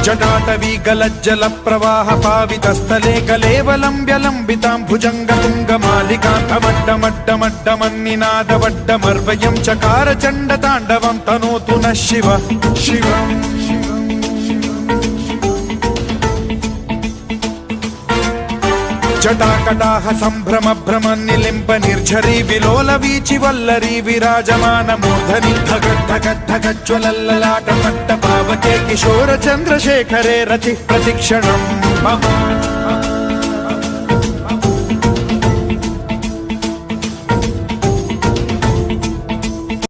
जटाटवी गलज्जल प्रवाह पावितस्थले कलेवलम्ब्यलम्बितां भुजङ्गतुङ्गमालिकान्तमड्डमड्डमड्डमन्निनादवड्डमर्वयं चकार चण्डताण्डवं तनोतु नः शिवः शिवम् जटाकटाह सम्भ्रम भ्रम निलिम्ब निर्झरी विलोल वीचि वल्लरी विराजमान मूर्धनि धगद्धगद्धगज्ज्वलल्ललाट पट्ट पावके किशोर चन्द्रशेखरे रति प्रतिक्षणम्